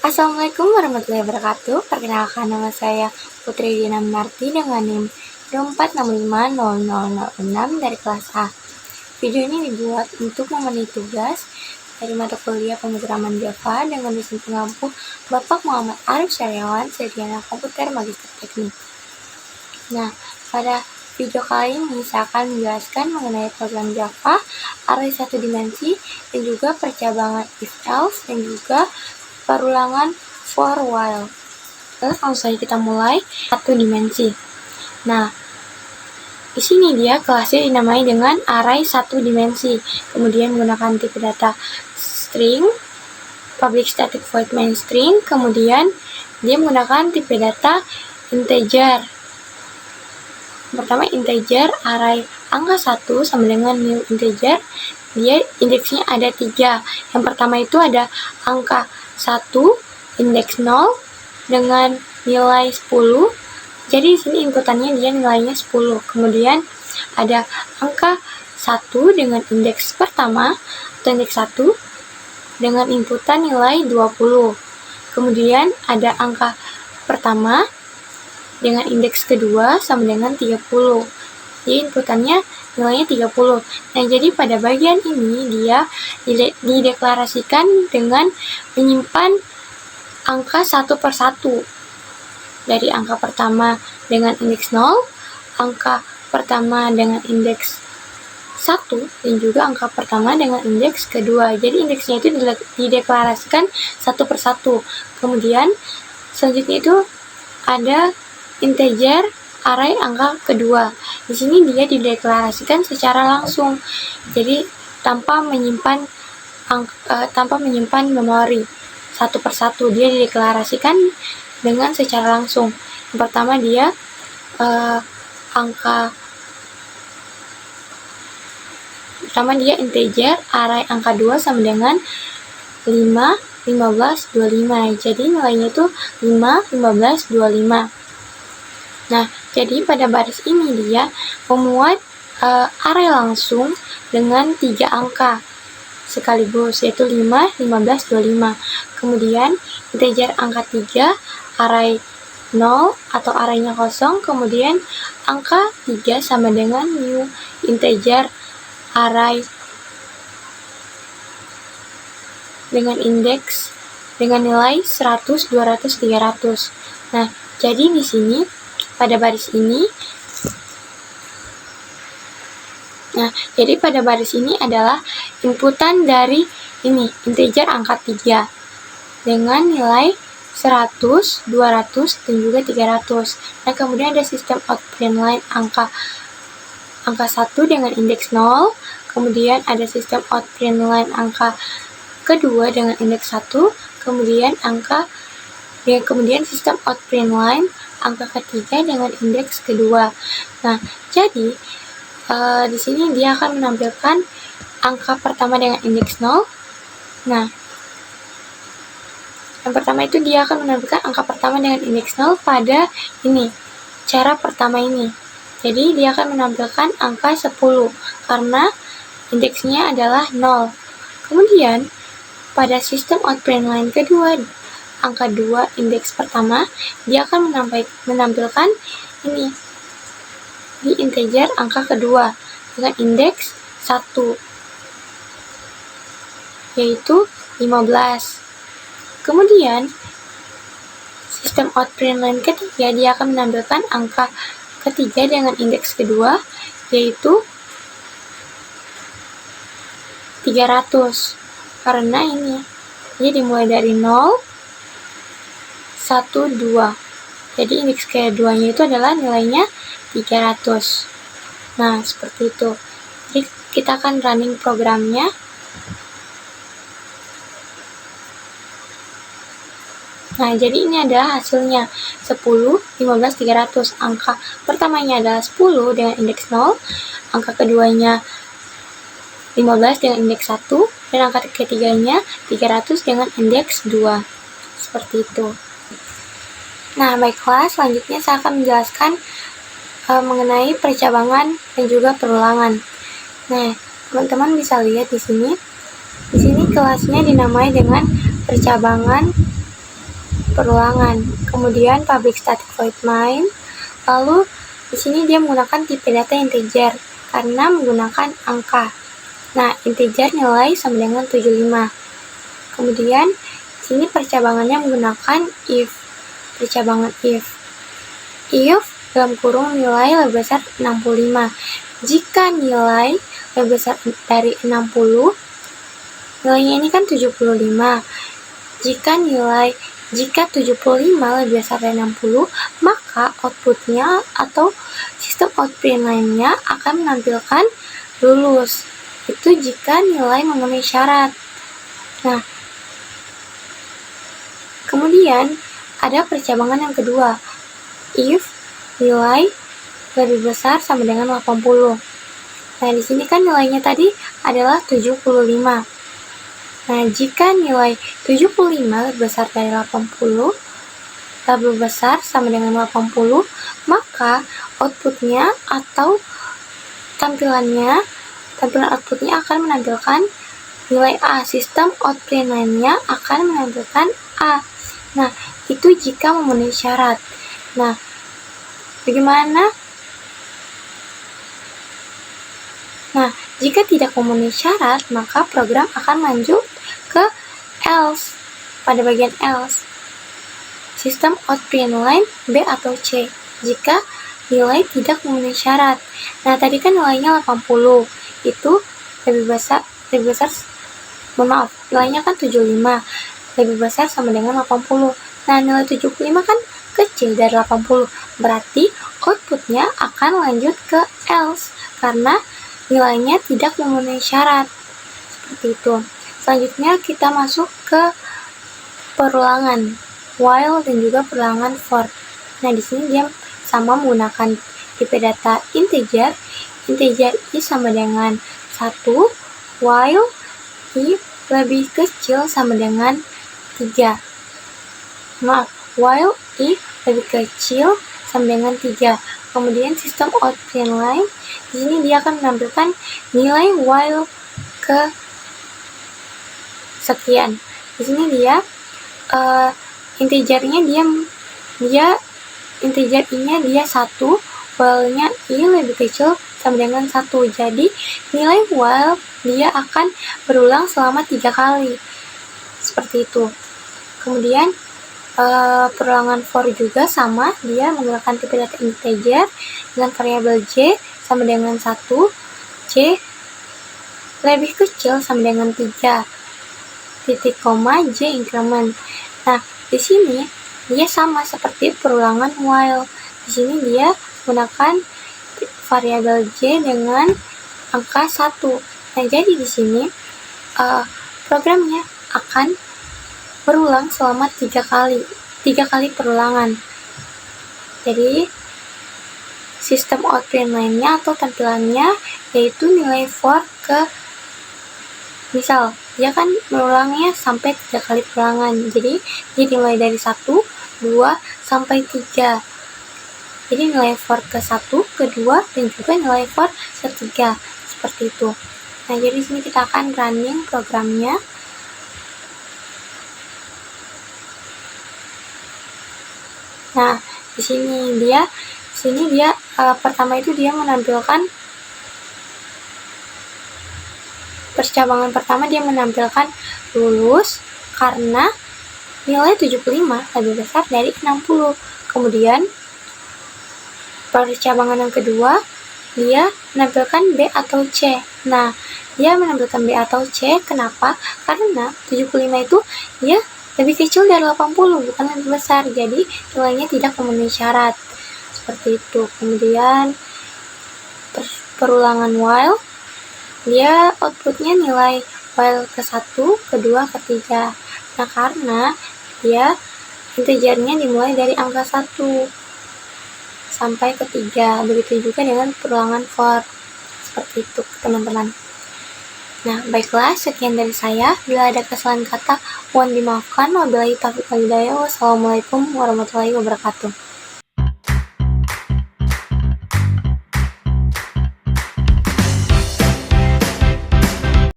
Assalamualaikum warahmatullahi wabarakatuh. Perkenalkan, nama saya Putri Dina Minarti dengan NIM 24650006 dari kelas A. Video ini dibuat untuk memenuhi tugas dari mata kuliah pemrograman Java dengan dosen pengampu Bapak Muhammad Arif Syariawan, sarjana komputer magister teknik. Nah, pada video kali ini saya akan menjelaskan mengenai program Java, array satu dimensi, dan juga percabangan if else, dan juga perulangan for while. Langsung saja kita mulai satu dimensi. Nah, di sini dia kelasnya dinamai dengan array satu dimensi. Kemudian menggunakan tipe data string, public static void main string. Kemudian dia menggunakan tipe data integer. Pertama integer, array angka 1 sama dengan new integer. Dia indeksnya ada 3. Yang pertama itu ada angka 1, indeks 0 dengan nilai 10. Jadi di sini inputannya dia nilainya 10. Kemudian ada angka 1 dengan indeks pertama atau indeks 1 dengan inputan nilai 20. Kemudian ada angka pertama dengan indeks kedua sama dengan 30. Jadi inputannya nilainya 30. Nah, jadi pada bagian ini dia dideklarasikan dengan menyimpan angka satu per satu. Dari angka pertama dengan indeks 0, angka pertama dengan indeks 1, dan juga angka pertama dengan indeks kedua. Jadi indeksnya itu dideklarasikan satu per satu. Kemudian selanjutnya itu ada integer array angka kedua. Di sini dia dideklarasikan secara langsung. Jadi tanpa menyimpan memori satu per satu, dia dideklarasikan dengan secara langsung. Yang pertama dia integer array angka 2 sama dengan 5, 15, 25. Jadi nilainya itu 5, 15, 25. Nah, jadi pada baris ini dia memuat array langsung dengan 3 angka sekaligus, yaitu 5, 15, 25. Kemudian integer angka 3, array 0 atau arraynya kosong, kemudian angka 3 sama dengan new integer array dengan indeks dengan nilai 100, 200, 300. Nah, jadi di sini pada baris ini adalah inputan dari ini integer angka 3 dengan nilai 100, 200, dan juga 300. Nah, kemudian ada sistem out print line angka 1 dengan indeks 0, kemudian ada sistem out print line angka kedua dengan indeks 1, kemudian sistem out print line angka ketiga dengan indeks kedua. Nah, jadi di sini dia akan menampilkan angka pertama dengan indeks 0. Nah, yang pertama itu dia akan menampilkan angka pertama dengan indeks 0 pada ini, cara pertama ini. Jadi dia akan menampilkan angka 10 karena indeksnya adalah 0. Kemudian pada sistem out print line kedua, angka 2 indeks pertama, dia akan menampilkan ini di integer angka kedua dengan indeks 1, yaitu 15. Kemudian sistem out print line ketiga, dia akan menampilkan angka ketiga dengan indeks kedua, yaitu 300. Karena ini dia dimulai dari 0, 1, 2. Jadi indeks keduanya itu adalah nilainya 300. Nah, seperti itu. Jadi kita akan running programnya. Nah, jadi ini adalah hasilnya 10, 15, 300. Angka pertamanya adalah 10 dengan indeks 0, angka keduanya 15 dengan indeks 1, dan angka ketiganya 300 dengan indeks 2. Seperti itu. Nah, baiklah, selanjutnya saya akan menjelaskan mengenai percabangan dan juga perulangan. Nah, teman-teman bisa lihat di sini. Di sini kelasnya dinamai dengan percabangan perulangan. Kemudian public static void main. Lalu di sini dia menggunakan tipe data integer karena menggunakan angka. Nah, integer nilai sama dengan 75. Kemudian di sini percabangannya menggunakan if. Percabangan if. If dalam kurung nilai lebih besar 65. Jika nilai lebih besar dari 60, nilainya ini kan 75. Jika 75 lebih besar dari 60, maka outputnya atau sistem output lainnya akan menampilkan lulus. Itu jika nilai memenuhi syarat. Nah, kemudian ada percabangan yang kedua. If nilai lebih besar sama dengan 80. Nah, di sini kan nilainya tadi adalah 75. Nah, jika nilai 75 lebih besar dari 80, lebih besar sama dengan 80, maka outputnya atau tampilan outputnya akan menampilkan nilai A. Sistem output lainnya akan menampilkan A. Nah, itu jika memenuhi syarat. Nah, bagaimana? Nah, jika tidak memenuhi syarat, maka program akan lanjut ke else. Pada bagian else, sistem output line B atau C jika nilai tidak memenuhi syarat. Nah, tadi kan nilainya 80, itu lebih besar, nilainya kan 75, lebih besar sama dengan 80. Nah, nilai 75 kan kecil dari 80, berarti outputnya akan lanjut ke else karena nilainya tidak memenuhi syarat. Seperti itu. Selanjutnya kita masuk ke perulangan while dan juga perulangan for. Nah, di sini dia sama menggunakan tipe data integer i sama dengan 1, while i lebih kecil sama dengan 3. While i lebih kecil sama dengan 3. Kemudian sistem output line, di sini dia akan menampilkan nilai while ke sekian. Di sini dia integernya integer i-nya dia 1, while-nya i lebih kecil sama dengan 1. Jadi nilai while dia akan berulang selama 3 kali. Seperti itu. Kemudian perulangan for juga sama, dia menggunakan tipe data integer dengan variabel j sama dengan 1, j lebih kecil sama dengan 3, titik koma j increment. Nah, di sini dia sama seperti perulangan while. Di sini dia menggunakan variabel j dengan angka 1. Nah, jadi di sini programnya akan berulang selama 3 kali perulangan. Jadi sistem output lainnya atau tampilannya yaitu nilai for ke, misal dia kan berulangnya sampai 3 kali perulangan, jadi dia dimulai dari 1, 2, sampai 3. Jadi nilai for ke 1, ke 2, dan juga nilai for ketiga. Seperti itu. Nah, jadi di sini kita akan running programnya. Nah, di sini dia pertama itu dia menampilkan percabangan pertama, dia menampilkan lulus karena nilai 75 lebih besar dari 60. Kemudian percabangan yang kedua, dia menampilkan B atau C. Nah, dia menampilkan B atau C, kenapa? Karena 75 itu dia lebih kecil dari 80, bukan lebih besar, jadi nilainya tidak memenuhi syarat. Seperti itu. Kemudian perulangan while, dia outputnya nilai while ke 1, ke 2, ke 3. Nah, karena dia integernya dimulai dari angka 1 sampai ke 3. Begitu juga dengan perulangan for. Seperti itu, teman-teman. Nah, baiklah, sekian dari saya. Bila ada kesalahan kata, mohon dimaafkan. Wabillahi taufiq wal hidayah. Wassalamualaikum warahmatullahi wabarakatuh.